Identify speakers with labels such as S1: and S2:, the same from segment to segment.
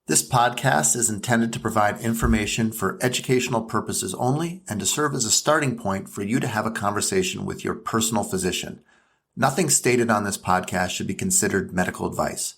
S1: This podcast is intended to provide information for educational purposes only and to serve as a starting point for you to have a conversation with your personal physician. Nothing stated on this podcast should be considered medical advice.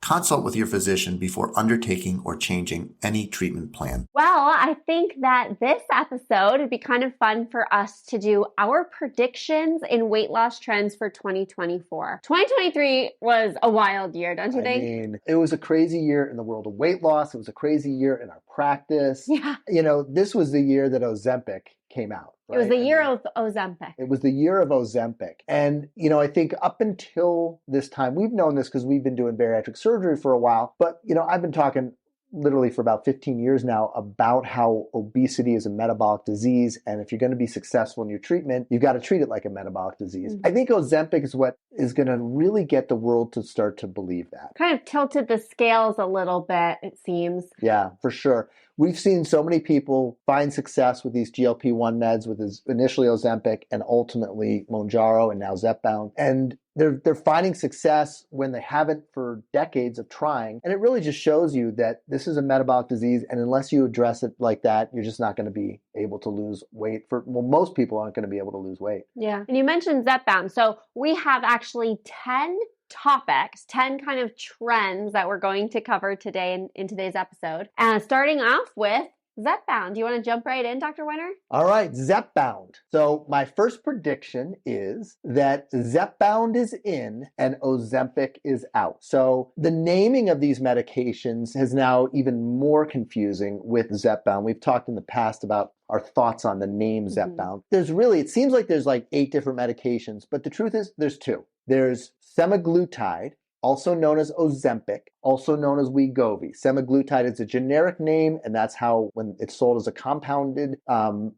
S1: Consult with your physician before undertaking or changing any treatment plan.
S2: Well, I think that this episode would be kind of fun for us to do our predictions in weight loss trends for 2024. 2023 was a wild year, don't you think?
S3: I mean, it was a crazy year in the world of weight loss. It was a crazy year in our practice.
S2: Yeah.
S3: You know, this was the year that Ozempic came out. Right?
S2: It was the year of Ozempic.
S3: It was the year of Ozempic. And, you know, I think up until this time, we've known this because we've been doing bariatric surgery for a while. But, you know, I've been talking literally for about 15 years now about how obesity is a metabolic disease. And if you're going to be successful in your treatment, you've got to treat it like a metabolic disease. I think Ozempic is what is going to really get the world to start to believe that.
S2: Kind of tilted the scales a little bit, it seems.
S3: Yeah, for sure. We've seen so many people find success with these GLP-1 meds, with initially Ozempic and ultimately Mounjaro and now Zepbound. And they're finding success when they haven't for decades of trying. And it really just shows you that this is a metabolic disease. And unless you address it like that, you're just not going to be able to lose weight. Most people aren't going to be able to lose weight.
S2: Yeah. And you mentioned Zepbound. So we have actually 10 topics, 10 kind of trends that we're going to cover today in today's episode. And starting off with Zepbound. Do you want to jump right in, Dr. Winter?
S3: All right, Zepbound. So my first prediction is that Zepbound is in and Ozempic is out. So the naming of these medications is now even more confusing with Zepbound. We've talked in the past about our thoughts on the name Zepbound. It seems like there's like 8 different medications, but the truth is there's 2. There's semaglutide, also known as Ozempic, also known as Wegovy. Semaglutide is a generic name, and that's how, when it's sold as a compounded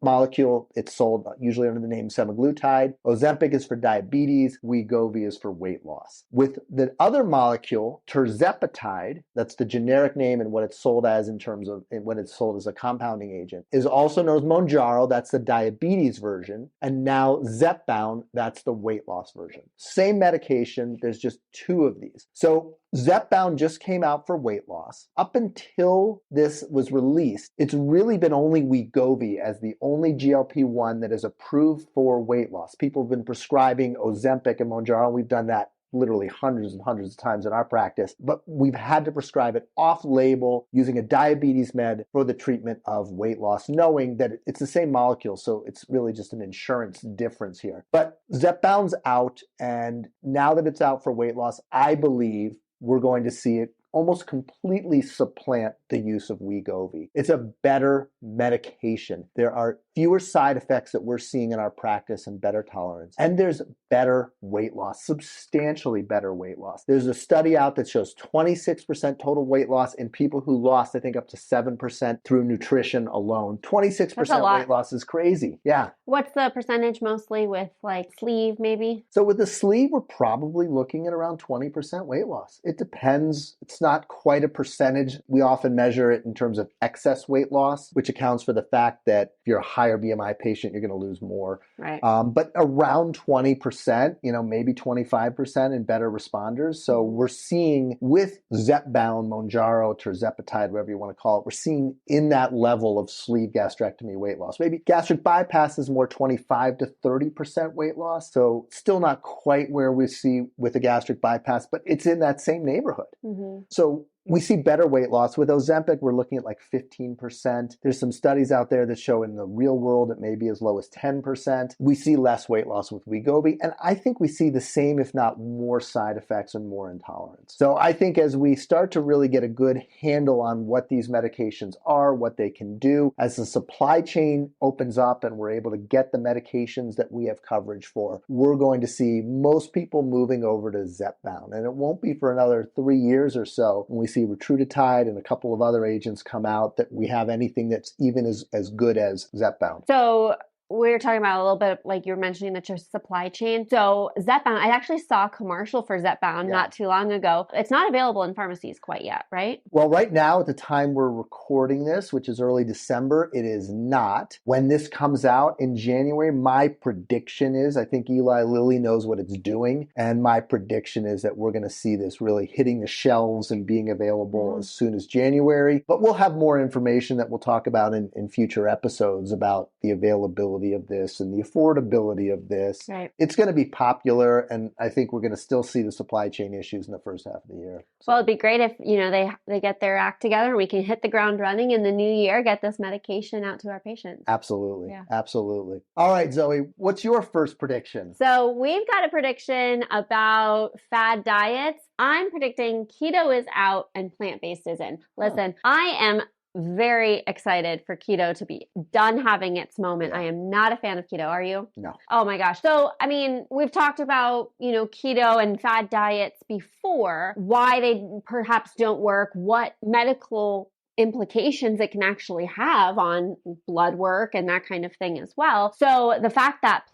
S3: molecule, it's sold usually under the name semaglutide. Ozempic is for diabetes. Wegovy is for weight loss. With the other molecule, tirzepatide, that's the generic name and what it's sold as in terms of when it's sold as a compounding agent, is also known as Mounjaro. That's the diabetes version. And now Zepbound, that's the weight loss version. Same medication, there's just 2 of these. So Zepbound just came out for weight loss. Up until this was released, it's really been only Wegovy as the only GLP-1 that is approved for weight loss. People have been prescribing Ozempic and Mounjaro. We've done that literally hundreds and hundreds of times in our practice, but we've had to prescribe it off-label using a diabetes med for the treatment of weight loss, knowing that it's the same molecule, so it's really just an insurance difference here. But Zepbound's out, and now that it's out for weight loss, I believe we're going to see it almost completely supplant the use of Wegovy. It's a better medication. There are fewer side effects that we're seeing in our practice and better tolerance. And there's better weight loss, substantially better weight loss. There's a study out that shows 26% total weight loss in people who lost, I think, up to 7% through nutrition alone. 26% weight loss is crazy. Yeah.
S2: What's the percentage mostly with like sleeve maybe?
S3: So with the sleeve, we're probably looking at around 20% weight loss. It depends. It's not quite a percentage. We often measure it in terms of excess weight loss, which accounts for the fact that if you're a higher BMI patient, you're going to lose more.
S2: Right.
S3: But around 20%, maybe 25% in better responders. So we're seeing with Zepbound, Mounjaro, tirzepatide, whatever you want to call it, we're seeing in that level of sleeve gastrectomy weight loss. Maybe gastric bypass is more 25 to 30% weight loss. So still not quite where we see with a gastric bypass, but it's in that same neighborhood.
S2: Mm-hmm.
S3: So we see better weight loss. With Ozempic, we're looking at like 15%. There's some studies out there that show in the real world it may be as low as 10%. We see less weight loss with Wegovy, and I think we see the same, if not more, side effects and more intolerance. So I think as we start to really get a good handle on what these medications are, what they can do, as the supply chain opens up and we're able to get the medications that we have coverage for, we're going to see most people moving over to Zepbound. And it won't be for another 3 years or so when we see Retatrutide and a couple of other agents come out that we have anything that's even as good as Zepbound.
S2: So we were talking about a little bit, like you were mentioning that your supply chain. So Zepbound, I actually saw a commercial for Zepbound not too long ago. It's not available in pharmacies quite yet, right?
S3: Well, right now, at the time we're recording this, which is early December, it is not. When this comes out in January, my prediction is, I think Eli Lilly knows what it's doing, and my prediction is that we're going to see this really hitting the shelves and being available as soon as January. But we'll have more information that we'll talk about in future episodes about the availability of this and the affordability of this.
S2: Right.
S3: It's going to be popular, and I think we're going to still see the supply chain issues in the first half of the year. So.
S2: Well, it'd be great if, they get their act together and we can hit the ground running in the new year, get this medication out to our patients.
S3: Absolutely. Yeah. Absolutely. All right, Zoe, what's your first prediction?
S2: So we've got a prediction about fad diets. I'm predicting keto is out and plant-based is in. Listen, I am very excited for keto to be done having its moment. I am not a fan of keto. Are you?
S3: No.
S2: Oh my gosh. So, I mean, we've talked about, keto and fad diets before, why they perhaps don't work, what medical implications it can actually have on blood work and that kind of thing as well. So the fact that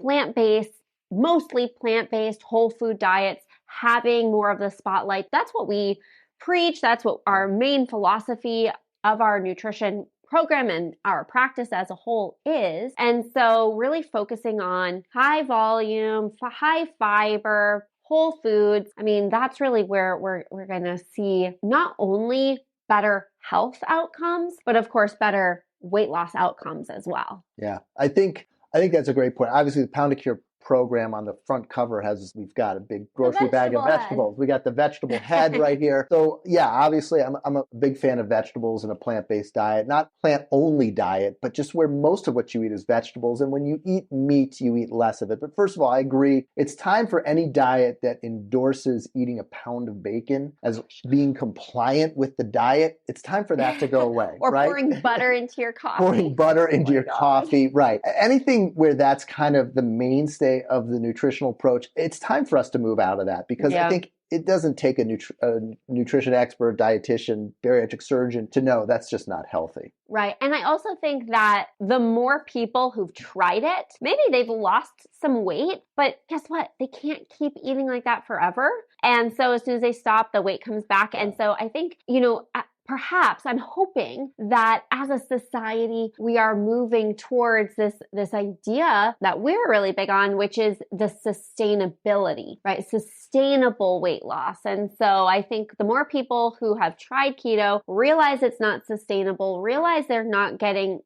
S2: mostly plant-based whole food diets having more of the spotlight, that's what we preach. That's what our main philosophy of our nutrition program and our practice as a whole is. And so really focusing on high volume, high fiber, whole foods. I mean, that's really where we're going to see not only better health outcomes, but of course, better weight loss outcomes as well.
S3: Yeah, I think that's a great point. Obviously, the Pound a Cure program on the front cover we've got a big grocery bag of vegetables. We got the vegetable head right here. So yeah, obviously I'm a big fan of vegetables and a plant-based diet, not plant-only diet, but just where most of what you eat is vegetables. And when you eat meat, you eat less of it. But first of all, I agree. It's time for any diet that endorses eating a pound of bacon as being compliant with the diet. It's time for that to go away.
S2: Or
S3: right?
S2: pouring butter into your coffee.
S3: Pouring butter into your coffee. Right. Anything where that's kind of the mainstay of the nutritional approach, it's time for us to move out of that because I think it doesn't take a nutrition expert, dietitian, bariatric surgeon to know that's just not healthy.
S2: Right. And I also think that the more people who've tried it, maybe they've lost some weight, but guess what? They can't keep eating like that forever. And so as soon as they stop, the weight comes back. And so I think, perhaps I'm hoping that as a society, we are moving towards this idea that we're really big on, which is the sustainability, right? Sustainable weight loss. And so I think the more people who have tried keto realize it's not sustainable, realize they're not getting,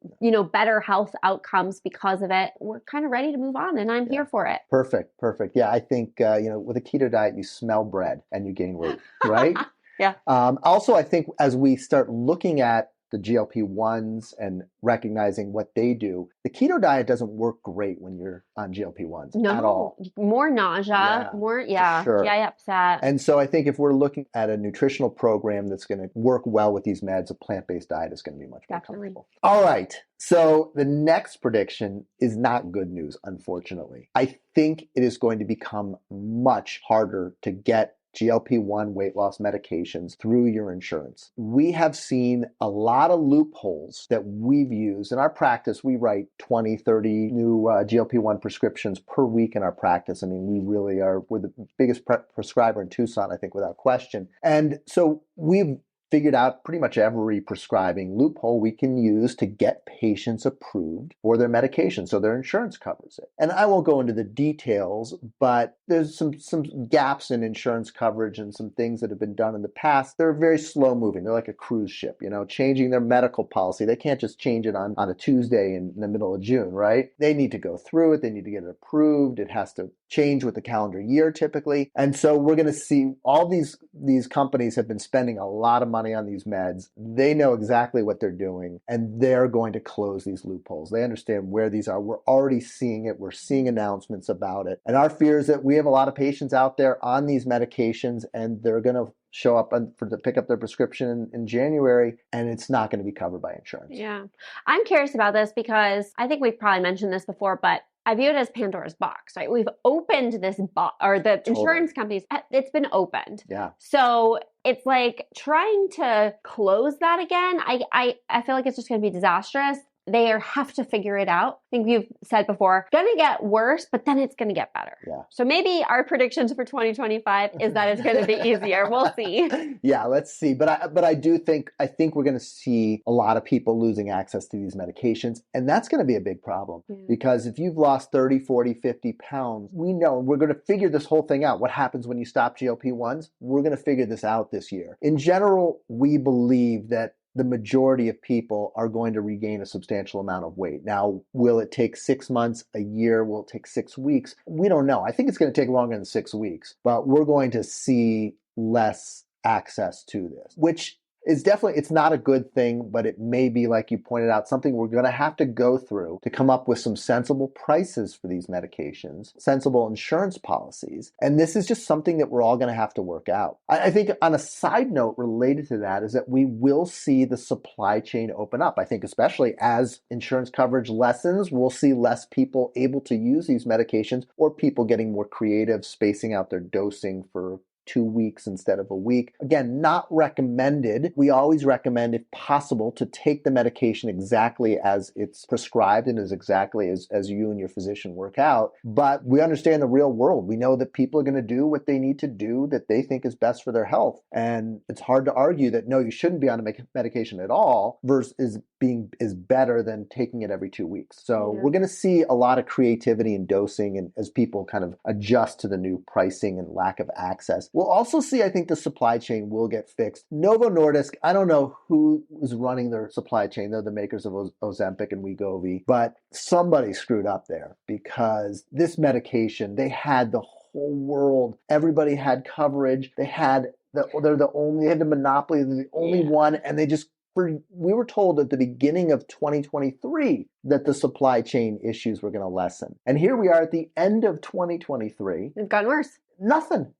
S2: better health outcomes because of it, we're kind of ready to move on, and I'm here for it.
S3: Perfect. Yeah, I think, with a keto diet, you smell bread and you gain weight, right?
S2: Yeah.
S3: Also, I think as we start looking at the GLP-1s and recognizing what they do, the keto diet doesn't work great when you're on GLP-1s at all.
S2: More nausea, GI upset.
S3: And so I think if we're looking at a nutritional program that's going to work well with these meds, a plant-based diet is going to be much more comfortable. All right. So the next prediction is not good news, unfortunately. I think it is going to become much harder to get GLP-1 weight loss medications through your insurance. We have seen a lot of loopholes that we've used. In our practice, we write 20, 30 new GLP-1 prescriptions per week in our practice. I mean, we're the biggest prescriber in Tucson, I think, without question. And so we've figured out pretty much every prescribing loophole we can use to get patients approved for their medication so their insurance covers it. And I won't go into the details, but there's some gaps in insurance coverage and some things that have been done in the past. They're very slow moving. They're like a cruise ship, changing their medical policy. They can't just change it on a Tuesday in the middle of June, right? They need to go through it. They need to get it approved. It has to change with the calendar year typically. And so we're going to see all these companies have been spending a lot of money on these meds. They know exactly what they're doing, and they're going to close these loopholes. They understand where these are. We're already seeing it. We're seeing announcements about it. And our fear is that we have a lot of patients out there on these medications, and they're going to show up to pick up their prescription in January, and it's not going to be covered by insurance.
S2: Yeah. I'm curious about this because I think we've probably mentioned this before, but I view it as Pandora's box, right? We've opened this box, or the insurance companies, it's been opened.
S3: Yeah.
S2: So it's like trying to close that again. I feel like it's just going to be disastrous. they have to figure it out. I think you've said before, it's going to get worse, but then it's going to get better.
S3: Yeah.
S2: So maybe our predictions for 2025 is that it's going to be easier. We'll see.
S3: Yeah, let's see. But I think we're going to see a lot of people losing access to these medications. And that's going to be a big problem because if you've lost 30, 40, 50 pounds, we know we're going to figure this whole thing out. What happens when you stop GLP-1s? We're going to figure this out this year. In general, we believe that the majority of people are going to regain a substantial amount of weight. Now, will it take 6 months, a year? Will it take 6 weeks? We don't know. I think it's going to take longer than 6 weeks, but we're going to see less access to this, which is definitely, it's not a good thing, but it may be, like you pointed out, something we're going to have to go through to come up with some sensible prices for these medications, sensible insurance policies. And this is just something that we're all going to have to work out. I think on a side note related to that is that we will see the supply chain open up. I think especially as insurance coverage lessens, we'll see less people able to use these medications or people getting more creative, spacing out their dosing for 2 weeks instead of a week. Again, not recommended. We always recommend, if possible, to take the medication exactly as it's prescribed and as exactly as you and your physician work out. But we understand the real world. We know that people are going to do what they need to do that they think is best for their health. And it's hard to argue that, no, you shouldn't be on a medication at all versus is better than taking it every 2 weeks. So we're going to see a lot of creativity in dosing and as people kind of adjust to the new pricing and lack of access. We'll also see, I think, the supply chain will get fixed. Novo Nordisk, I don't know who is running their supply chain. They're the makers of Ozempic and Wegovy, but somebody screwed up there because this medication, they had the whole world. Everybody had coverage. They had they had the monopoly. They're the only one, and they just we were told at the beginning of 2023 that the supply chain issues were going to lessen. And here we are at the end of 2023.
S2: It's gotten worse.
S3: Nothing.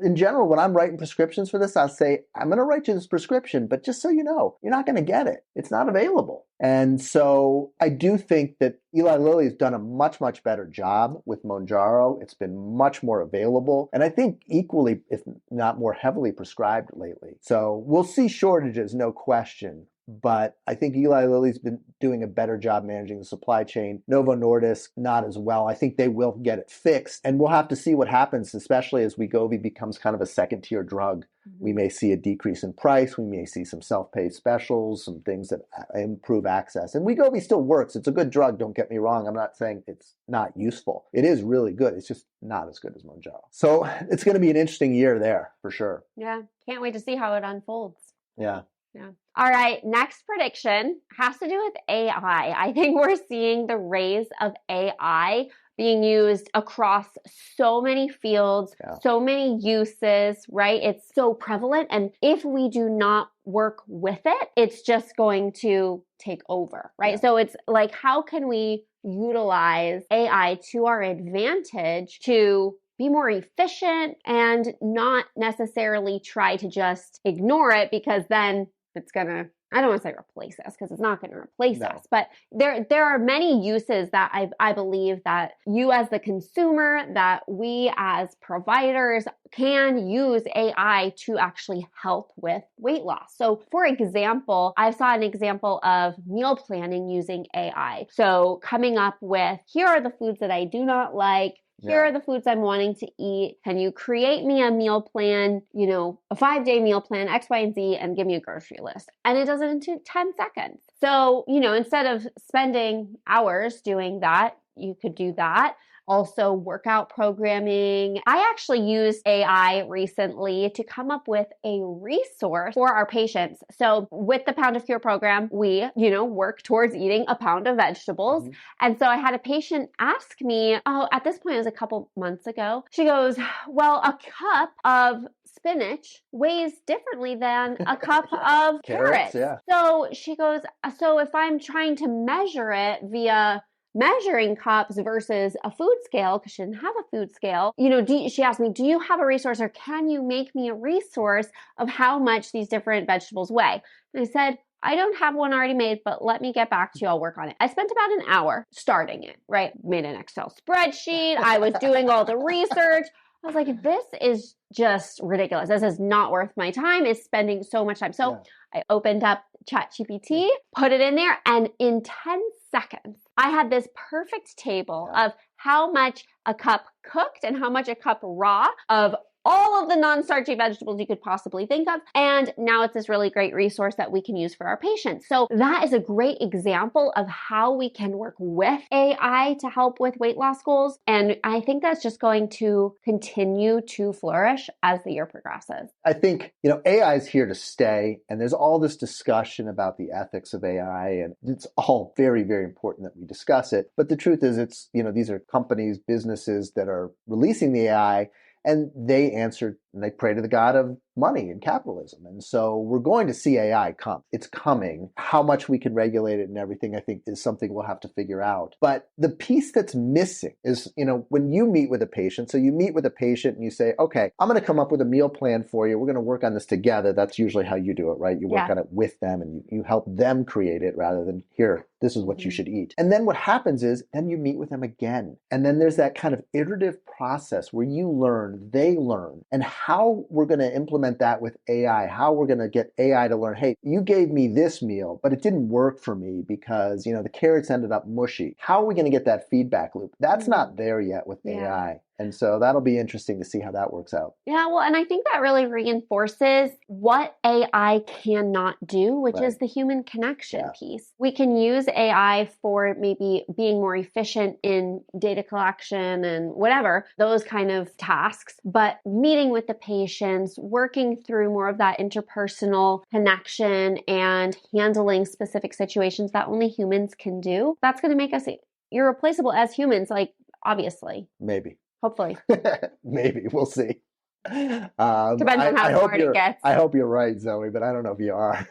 S3: In general, when I'm writing prescriptions for this, I'll say, I'm going to write you this prescription, but just so you know, you're not going to get it. It's not available. And so I do think that Eli Lilly has done a much, much better job with Mounjaro. It's been much more available. And I think equally, if not more heavily prescribed lately. So we'll see shortages, no question. But I think Eli Lilly's been doing a better job managing the supply chain. Novo Nordisk, not as well. I think they will get it fixed. And we'll have to see what happens, especially as Wegovy becomes kind of a second-tier drug. We may see a decrease in price. We may see some self-pay specials, some things that improve access. And Wegovy still works. It's a good drug, don't get me wrong. I'm not saying it's not useful. It is really good. It's just not as good as Mounjaro. So it's going to be an interesting year there, for sure.
S2: Yeah, can't wait to see how it unfolds.
S3: Yeah.
S2: Yeah. All right. Next prediction has to do with AI. I think we're seeing the rise of AI being used across so many fields, so many uses, right? It's so prevalent. And if we do not work with it, it's just going to take over, right? So it's like, how can we utilize AI to our advantage to be more efficient and not necessarily try to just ignore it, because then it's going to, I don't want to say replace us, because it's not going to replace us, but there are many uses that I believe that you as the consumer, that we as providers can use AI to actually help with weight loss. So for example, I saw an example of meal planning using AI. So coming up with, here are the foods that I do not like. Here are the foods I'm wanting to eat. Can you create me a meal plan, a 5-day meal plan, X, Y, and Z, and give me a grocery list? And it does it in 10 seconds. So, instead of spending hours doing that, you could do that. Also, workout programming. I actually used AI recently to come up with a resource for our patients. So with the Pound of Cure program, we, work towards eating a pound of vegetables. Mm-hmm. And so I had a patient ask me, at this point, it was a couple months ago. She goes, well, a cup of spinach weighs differently than a cup of carrots. Yeah. So she goes, so if I'm trying to measure it via measuring cups versus a food scale, because she didn't have a food scale, she asked me, do you have a resource, or can you make me a resource of how much these different vegetables weigh? And I said, I don't have one already made, but let me get back to you. I'll work on it. I spent about an hour starting it, right? Made an Excel spreadsheet. I was doing all the research. I was like, this is just ridiculous. This is not worth my time. It's spending so much time. So I opened up ChatGPT, put it in there, and in 10 seconds, I had this perfect table of how much a cup cooked and how much a cup raw of all of the non-starchy vegetables you could possibly think of. And now it's this really great resource that we can use for our patients. So that is a great example of how we can work with AI to help with weight loss goals. And I think that's just going to continue to flourish as the year progresses.
S3: I think, AI is here to stay, and there's all this discussion about the ethics of AI, and it's all very, very important that we discuss it. But the truth is these are companies, businesses that are releasing the AI, and they answer and they pray to the God of money and capitalism. And so we're going to see AI come. It's coming. How much we can regulate it and everything, I think, is something we'll have to figure out. But the piece that's missing is, when you meet with a patient, so you meet with a patient and you say, okay, I'm going to come up with a meal plan for you. We're going to work on this together. That's usually how you do it, right? You work on it with them and you help them create it rather than, here, this is what you should eat. And then what happens is, then you meet with them again. And then there's that kind of iterative process where you learn, they learn, and how we're going to implement that with AI, how we're going to get AI to learn, hey, you gave me this meal, but it didn't work for me because, the carrots ended up mushy. How are we going to get that feedback loop? That's not there yet with AI. And so that'll be interesting to see how that works out.
S2: Yeah, well, and I think that really reinforces what AI cannot do, which is the human connection piece. We can use AI for maybe being more efficient in data collection and whatever, those kind of tasks, but meeting with the patients, working through more of that interpersonal connection and handling specific situations that only humans can do, that's going to make us irreplaceable as humans, obviously.
S3: Maybe.
S2: Hopefully.
S3: Maybe. We'll see.
S2: Depends on how smart it gets.
S3: I hope you're right, Zoe, but I don't know if you are.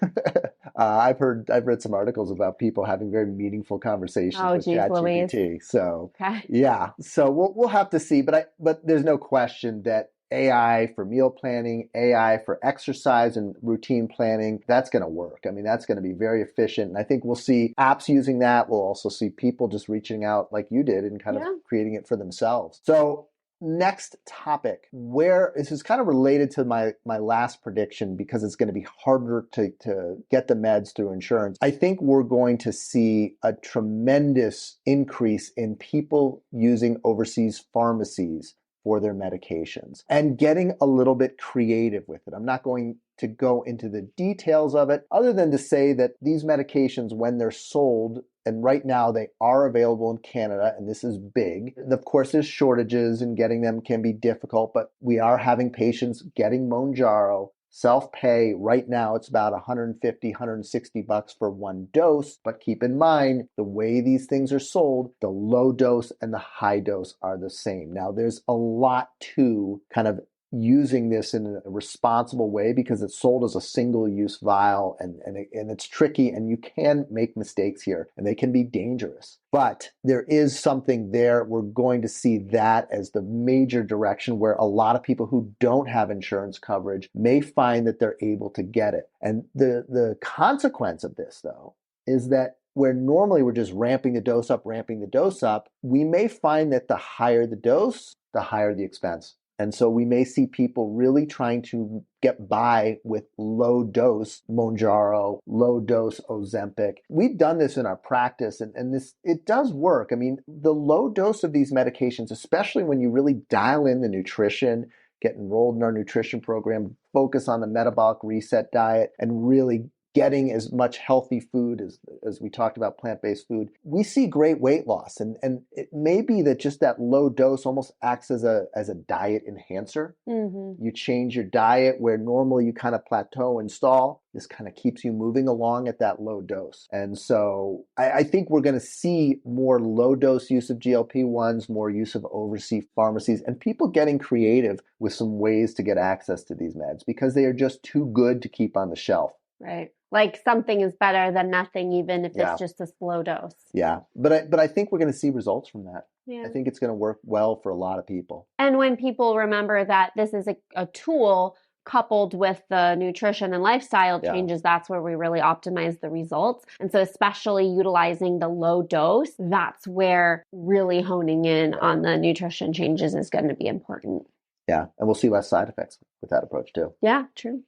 S3: I've read some articles about people having very meaningful conversations with ChatGPT. So yeah, so we'll have to see. But there's no question that AI for meal planning, AI for exercise and routine planning, that's going to work. I mean, that's going to be very efficient. And I think we'll see apps using that. We'll also see people just reaching out like you did and kind of creating it for themselves. So next topic, where this is kind of related to my last prediction because it's going to be harder to get the meds through insurance. I think we're going to see a tremendous increase in people using overseas pharmacies for their medications and getting a little bit creative with it. I'm not going to go into the details of it other than to say that these medications, when they're sold, and right now they are available in Canada, and this is big. Of course, there's shortages and getting them can be difficult, but we are having patients getting Mounjaro. Self-pay, right now it's about $150, $160 for one dose, but keep in mind the way these things are sold, the low dose and the high dose are the same. Now there's a lot to kind of using this in a responsible way because it's sold as a single-use vial and it's tricky and you can make mistakes here and they can be dangerous. But there is something there. We're going to see that as the major direction where a lot of people who don't have insurance coverage may find that they're able to get it. And the consequence of this, though, is that where normally we're just ramping the dose up, we may find that the higher the dose, the higher the expense. And so we may see people really trying to get by with low dose Mounjaro, low dose Ozempic. We've done this in our practice and it does work. I mean, the low dose of these medications, especially when you really dial in the nutrition, get enrolled in our nutrition program, focus on the metabolic reset diet, and really getting as much healthy food as we talked about, plant-based food, we see great weight loss. And it may be that just that low dose almost acts as a diet enhancer. Mm-hmm. You change your diet where normally you kind of plateau and stall. This kind of keeps you moving along at that low dose. And so I think we're going to see more low dose use of GLP-1s, more use of overseas pharmacies, and people getting creative with some ways to get access to these meds because they are just too good to keep on the shelf.
S2: Right. Like something is better than nothing, even if it's just a slow dose.
S3: Yeah. But I think we're going to see results from that. Yeah. I think it's going to work well for a lot of people.
S2: And when people remember that this is a tool coupled with the nutrition and lifestyle changes, that's where we really optimize the results. And so especially utilizing the low dose, that's where really honing in on the nutrition changes is going to be important.
S3: Yeah. And we'll see less side effects. with that approach too.
S2: Yeah, true.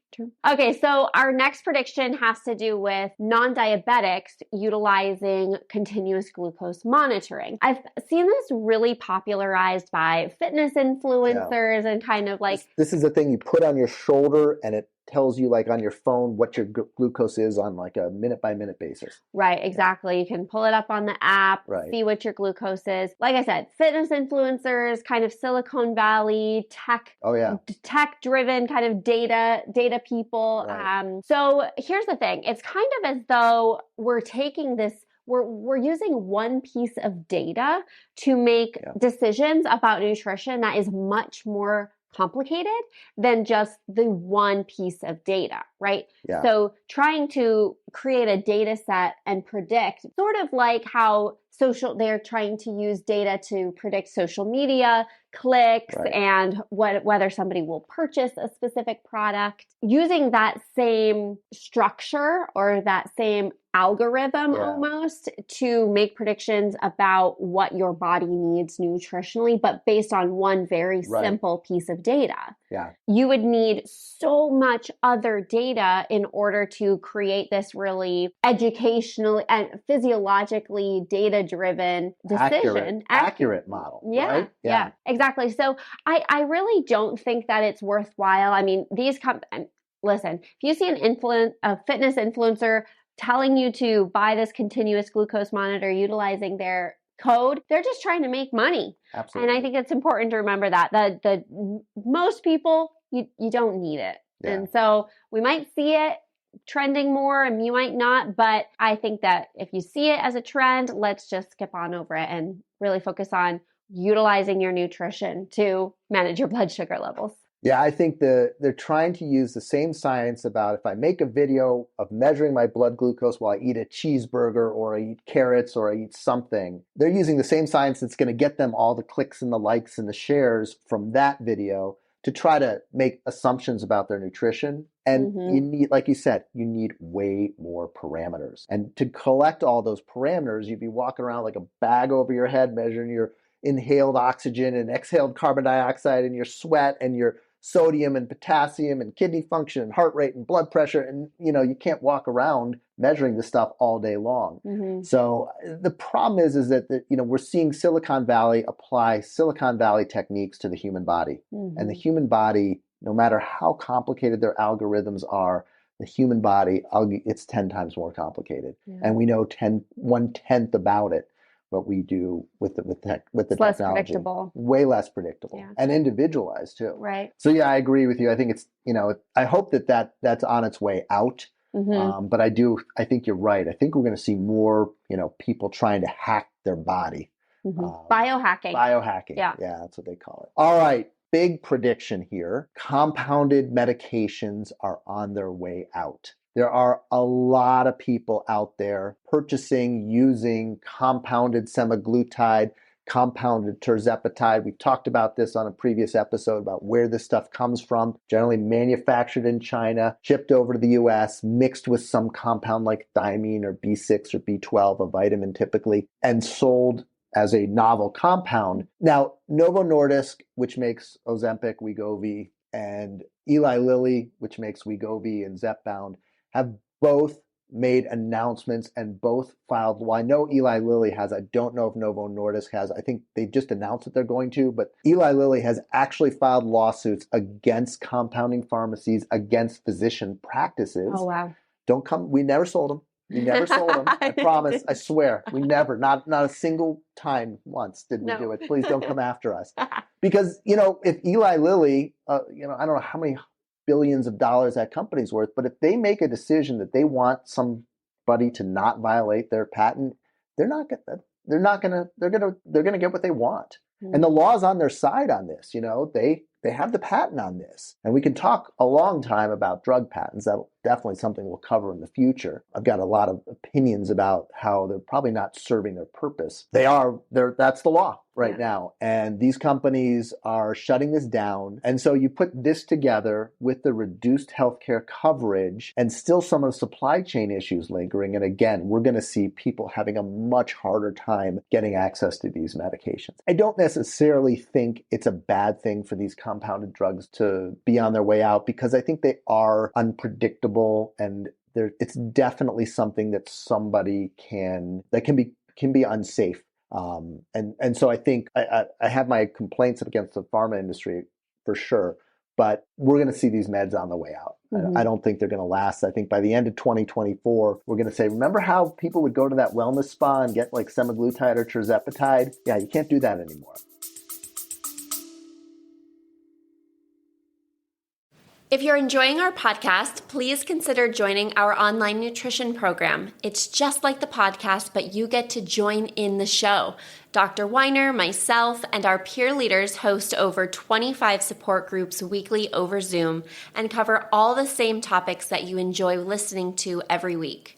S2: Okay, so our next prediction has to do with non-diabetics utilizing continuous glucose monitoring. I've seen this really popularized by fitness influencers and kind of like...
S3: This is the thing you put on your shoulder and it tells you like on your phone what your glucose is on like a minute by minute basis.
S2: Right, exactly. You can pull it up on the app, see what your glucose is. Like I said, fitness influencers, kind of Silicon Valley, tech-driven kind of data people.
S3: Right.
S2: So here's the thing. It's kind of as though we're taking this, we're using one piece of data to make decisions about nutrition that is much more complicated than just the one piece of data, right?
S3: Yeah.
S2: So trying to create a data set and predict, sort of like how they're trying to use data to predict social media clicks and whether somebody will purchase a specific product. Using that same structure or that same algorithm almost to make predictions about what your body needs nutritionally, but based on one very simple piece of data.
S3: Yeah.
S2: You would need so much other data in order to create this really educational and physiologically data-driven decision.
S3: Accurate model. Right?
S2: Yeah, exactly. So I really don't think that it's worthwhile. I mean, listen, if you see a fitness influencer telling you to buy this continuous glucose monitor utilizing their code, they're just trying to make money.
S3: Absolutely.
S2: And I think it's important to remember that the most people, you don't need it.
S3: Yeah.
S2: And so we might see it trending more and you might not, but I think that if you see it as a trend, let's just skip on over it and really focus on utilizing your nutrition to manage your blood sugar levels.
S3: Yeah, I think they're trying to use the same science about if I make a video of measuring my blood glucose while I eat a cheeseburger or I eat carrots or I eat something, they're using the same science that's going to get them all the clicks and the likes and the shares from that video to try to make assumptions about their nutrition. And you need, like you said, you need way more parameters. And to collect all those parameters, you'd be walking around like a bag over your head measuring your inhaled oxygen and exhaled carbon dioxide and your sweat and your sodium and potassium and kidney function and heart rate and blood pressure. And, you can't walk around measuring this stuff all day long. So the problem is that, we're seeing Silicon Valley apply Silicon Valley techniques to the human body. And the human body, no matter how complicated their algorithms are, the human body, it's 10 times more complicated. And we know 1/10 about it. What we do with the technology.
S2: Less predictable.
S3: Way less predictable and individualized too.
S2: Right.
S3: So yeah, I agree with you. I think it's, I hope that's on its way out. But I think you're right. I think we're going to see more, people trying to hack their body.
S2: Biohacking.
S3: Yeah, that's what they call it. All right. Big prediction here. Compounded medications are on their way out. There are a lot of people out there using compounded semaglutide, compounded tirzepatide. We talked about this on a previous episode about where this stuff comes from. Generally manufactured in China, shipped over to the US, mixed with some compound like thiamine or B6 or B12, a vitamin typically, and sold as a novel compound. Now, Novo Nordisk, which makes Ozempic, Wegovy, and Eli Lilly, which makes Wegovy and Zepbound, have both made announcements and both filed. Well, I know Eli Lilly has. I don't know if Novo Nordisk has. I think they just announced that they're going to. But Eli Lilly has actually filed lawsuits against compounding pharmacies, against physician practices.
S2: Oh, wow.
S3: Don't come. We never sold them. We never sold them. I promise. I swear. We never. Not a single time once did we do it. Please don't come after us. Because, if Eli Lilly, I don't know how many billions of dollars that company's worth, but if they make a decision that they want somebody to not violate their patent, they're gonna get what they want. And the law's on their side on this. They have the patent on this. And we can talk a long time about drug patents. That's definitely something we'll cover in the future. I've got a lot of opinions about how they're probably not serving their purpose. That's the law right now. And these companies are shutting this down. And so you put this together with the reduced healthcare coverage and still some of the supply chain issues lingering. And again, we're going to see people having a much harder time getting access to these medications. I don't necessarily think it's a bad thing for these compounded drugs to be on their way out, because I think they are unpredictable, and it's definitely something that can be unsafe. And so I think I have my complaints against the pharma industry for sure, but we're going to see these meds on the way out. Mm-hmm. I don't think they're going to last. I think by the end of 2024, we're going to say, remember how people would go to that wellness spa and get like semaglutide or tirzepatide? Yeah, you can't do that anymore.
S4: If you're enjoying our podcast, please consider joining our online nutrition program. It's just like the podcast, but you get to join in the show. Dr. Weiner, myself, and our peer leaders host over 25 support groups weekly over Zoom and cover all the same topics that you enjoy listening to every week.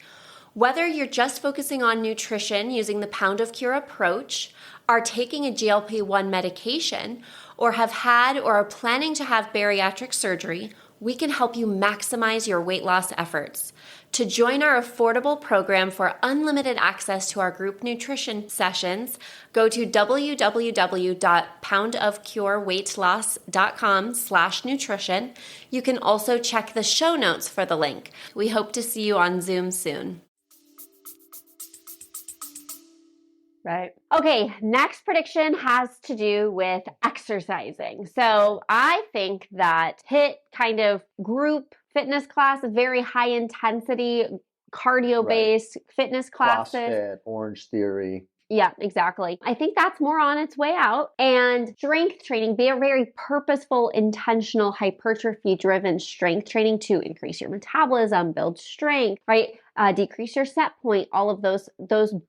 S4: Whether you're just focusing on nutrition using the Pound of Cure approach, are taking a GLP-1 medication, or have had or are planning to have bariatric surgery, we can help you maximize your weight loss efforts. To join our affordable program for unlimited access to our group nutrition sessions, go to www.poundofcureweightloss.com/nutrition. You can also check the show notes for the link. We hope to see you on Zoom soon.
S2: Right. Okay, next prediction has to do with exercising. So I think that HIIT kind of group fitness class, very high intensity, cardio-based fitness classes.
S3: CrossFit, Orange Theory.
S2: Yeah, exactly. I think that's more on its way out. And strength training, be a very purposeful, intentional, hypertrophy-driven strength training to increase your metabolism, build strength, right? Decrease your set point, all of those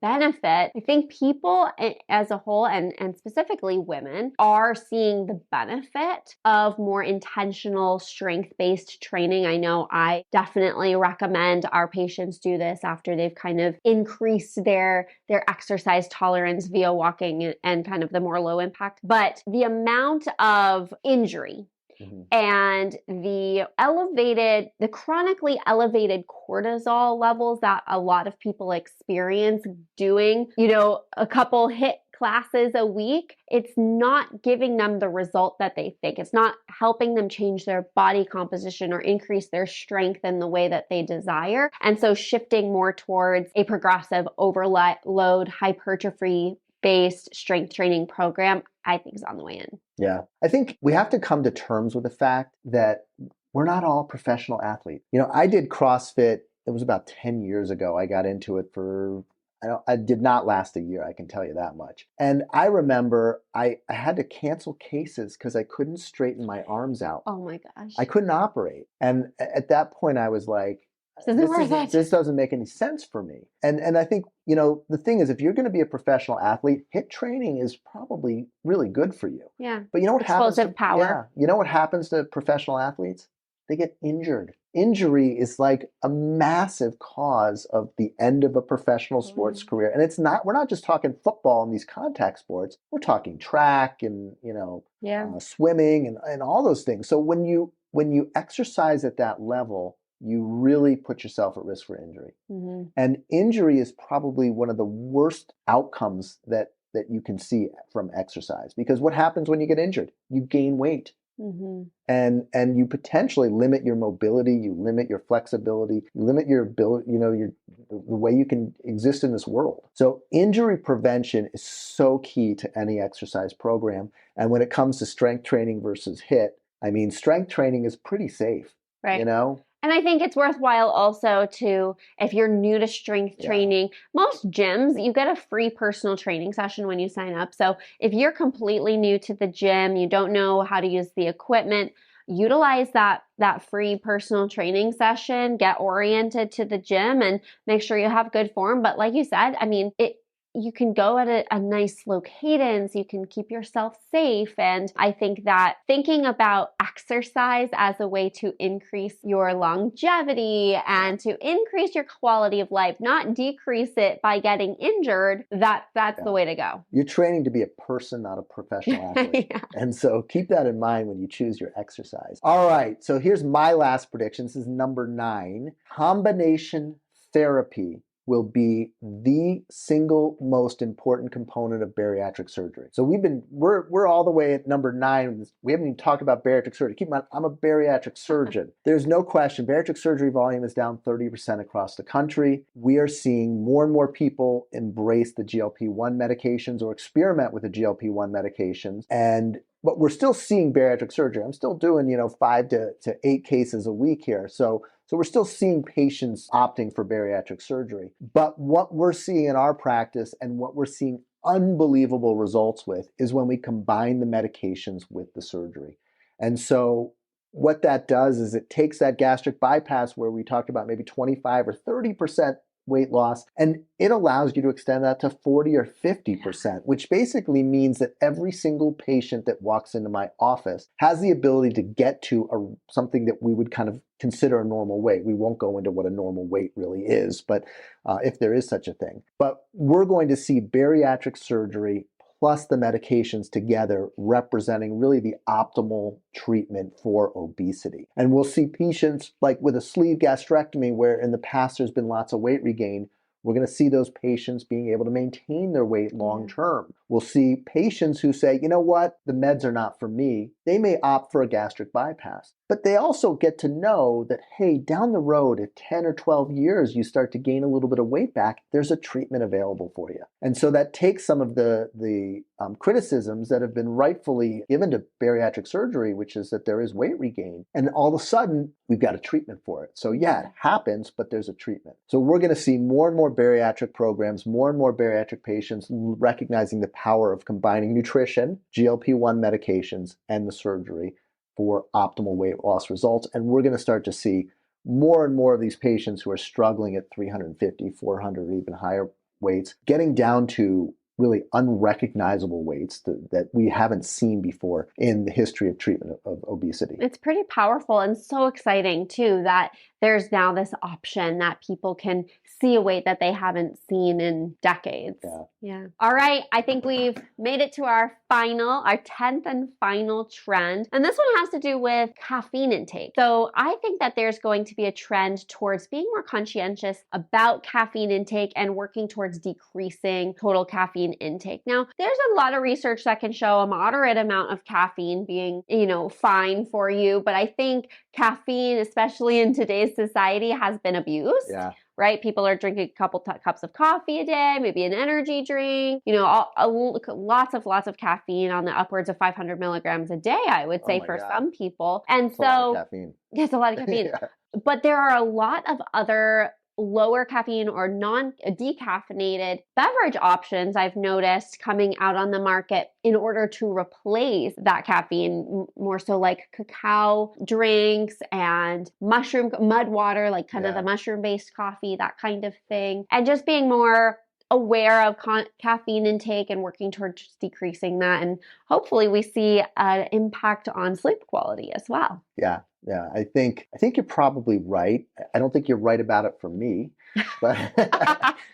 S2: benefit. I think people as a whole, and specifically women, are seeing the benefit of more intentional strength-based training. I know I definitely recommend our patients do this after they've kind of increased their exercise tolerance via walking and kind of the more low impact. But the amount of injury and the chronically elevated cortisol levels that a lot of people experience doing, a couple HIIT classes a week, it's not giving them the result that they think. It's not helping them change their body composition or increase their strength in the way that they desire. And so shifting more towards a progressive overload hypertrophy-based strength training program, I think is on the way in.
S3: Yeah. I think we have to come to terms with the fact that we're not all professional athletes. I did CrossFit. It was about 10 years ago. I got into it I did not last a year, I can tell you that much. And I remember I had to cancel cases because I couldn't straighten my arms out.
S2: Oh my gosh.
S3: I couldn't operate. And at that point I was like, this doesn't make any sense for me. And I think, the thing is, if you're going to be a professional athlete, HIIT training is probably really good for you.
S2: Yeah.
S3: But you know what happens?
S2: Explosive power.
S3: Yeah. You know what happens to professional athletes? They get injured. Injury is like a massive cause of the end of a professional sports career. And we're not just talking football and these contact sports. We're talking track and, swimming and all those things. So when you exercise at that level, you really put yourself at risk for injury. Mm-hmm. And injury is probably one of the worst outcomes that you can see from exercise. Because what happens when you get injured? You gain weight. Mm-hmm. And you potentially limit your mobility, you limit your flexibility, you limit your ability, the way you can exist in this world. So injury prevention is so key to any exercise program. And when it comes to strength training versus HIIT, strength training is pretty safe,
S2: right? And I think it's worthwhile also if you're new to strength training, most gyms, you get a free personal training session when you sign up. So if you're completely new to the gym, you don't know how to use the equipment, utilize that free personal training session, get oriented to the gym and make sure you have good form. But like you said, you can go at a nice slow cadence. You can keep yourself safe. And I think that thinking about exercise as a way to increase your longevity and to increase your quality of life, not decrease it by getting injured, that's the way to go.
S3: You're training to be a person, not a professional athlete.
S2: Yeah.
S3: And so keep that in mind when you choose your exercise. All right, so here's my last prediction. This is number 9. Combination therapy will be the single most important component of bariatric surgery. So we're all the way at number 9. We haven't even talked about bariatric surgery. Keep in mind, I'm a bariatric surgeon. There's no question bariatric surgery volume is down 30% across the country. We are seeing more and more people embrace the GLP-1 medications or experiment with the GLP-1 medications. But we're still seeing bariatric surgery. I'm still doing, 5 to 8 cases a week here. So we're still seeing patients opting for bariatric surgery. But what we're seeing in our practice and what we're seeing unbelievable results with is when we combine the medications with the surgery. And so what that does is it takes that gastric bypass where we talked about maybe 25 or 30% weight loss, and it allows you to extend that to 40 or 50%, which basically means that every single patient that walks into my office has the ability to get to something that we would kind of consider a normal weight. We won't go into what a normal weight really is, but if there is such a thing. But we're going to see bariatric surgery plus the medications together representing really the optimal treatment for obesity. And we'll see patients like with a sleeve gastrectomy where in the past there's been lots of weight regain. We're going to see those patients being able to maintain their weight long term. We'll see patients who say, you know what, the meds are not for me. They may opt for a gastric bypass. But they also get to know that, hey, down the road at 10 or 12 years, you start to gain a little bit of weight back, there's a treatment available for you. And so that takes some of the criticisms that have been rightfully given to bariatric surgery, which is that there is weight regain. And all of a sudden, we've got a treatment for it. So yeah, it happens, but there's a treatment. So we're going to see more and more bariatric programs, more and more bariatric patients recognizing the power of combining nutrition, GLP-1 medications, and the surgery for optimal weight loss results. And we're going to start to see more and more of these patients who are struggling at 350, 400, or even higher weights, getting down to really unrecognizable weights that we haven't seen before in the history of treatment of obesity.
S2: It's pretty powerful and so exciting too that there's now this option that people can see a weight that they haven't seen in decades. Yeah. All right. I think we've made it to our 10th and final trend. And this one has to do with caffeine intake. So I think that there's going to be a trend towards being more conscientious about caffeine intake and working towards decreasing total caffeine intake. Now, there's a lot of research that can show a moderate amount of caffeine being, fine for you. But I think caffeine, especially in today's society, has been abused.
S3: Yeah.
S2: Right? People are drinking a couple cups of coffee a day, maybe an energy drink, lots of caffeine on the upwards of 500 milligrams a day, I would say for some people. And
S3: That's a lot of caffeine.
S2: There's a lot of caffeine.
S3: Yeah.
S2: But there are a lot of other lower caffeine or non-decaffeinated beverage options I've noticed coming out on the market in order to replace that caffeine, more so like cacao drinks and mud water, like kind of the mushroom-based coffee, that kind of thing. And just being more aware of caffeine intake and working towards decreasing that. And hopefully we see an impact on sleep quality as well.
S3: Yeah. I think you're probably right. I don't think you're right about it for me, but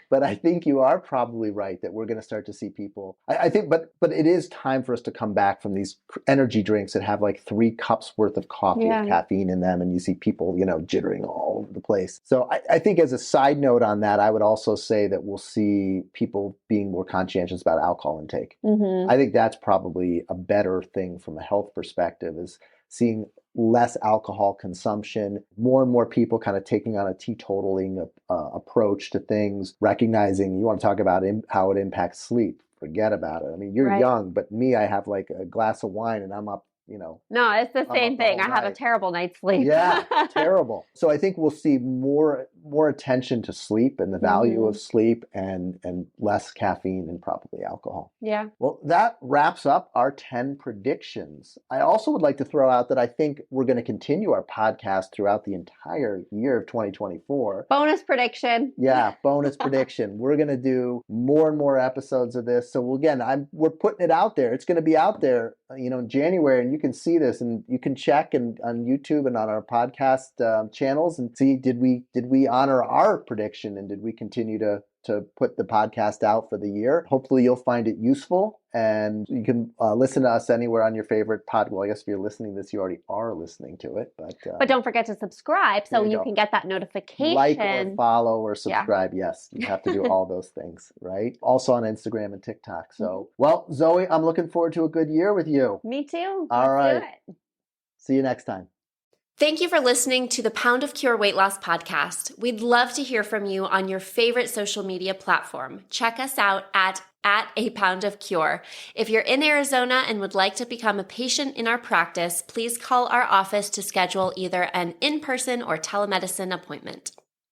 S3: but I think you are probably right that we're going to start to see people. I think, but it is time for us to come back from these energy drinks that have like 3 cups worth of coffee of caffeine in them, and you see people, jittering all over the place. So I think as a side note on that, I would also say that we'll see people being more conscientious about alcohol intake. I think that's probably a better thing from a health perspective, is seeing less alcohol consumption, more and more people kind of taking on a teetotaling approach to things, recognizing you want to talk about how it impacts sleep. Forget about it. I mean, you're young, but me, I have like a glass of wine and I'm up,
S2: No, it's the same thing. I have a terrible night's sleep.
S3: Yeah, terrible. So I think we'll see more more attention to sleep and the value of sleep and less caffeine and probably alcohol.
S2: Yeah.
S3: Well, that wraps up our 10 predictions. I also would like to throw out that I think we're going to continue our podcast throughout the entire year of 2024.
S2: Bonus prediction.
S3: Yeah, bonus prediction. We're going to do more and more episodes of this. So again, we're putting it out there. It's going to be out there, in January, and you can see this, and you can check on YouTube and on our podcast channels and see did we honor our prediction, and did we continue to put the podcast out for the year. Hopefully you'll find it useful, and you can listen to us anywhere on your favorite well, I guess if you're listening to this, you already are listening to it, but
S2: don't forget to subscribe so you can get that notification.
S3: Like or follow or subscribe. Yeah. Yes, you have to do all those things, right? Also on Instagram and TikTok. So, well, Zoe, I'm looking forward to a good year with you.
S2: Me too.
S3: All
S2: Let's
S3: right.
S2: do it.
S3: See you next time.
S4: Thank you for listening to the Pound of Cure Weight Loss podcast. We'd love to hear from you on your favorite social media platform. Check us out at A Pound of Cure. If you're in Arizona and would like to become a patient in our practice, please call our office to schedule either an in-person or telemedicine appointment.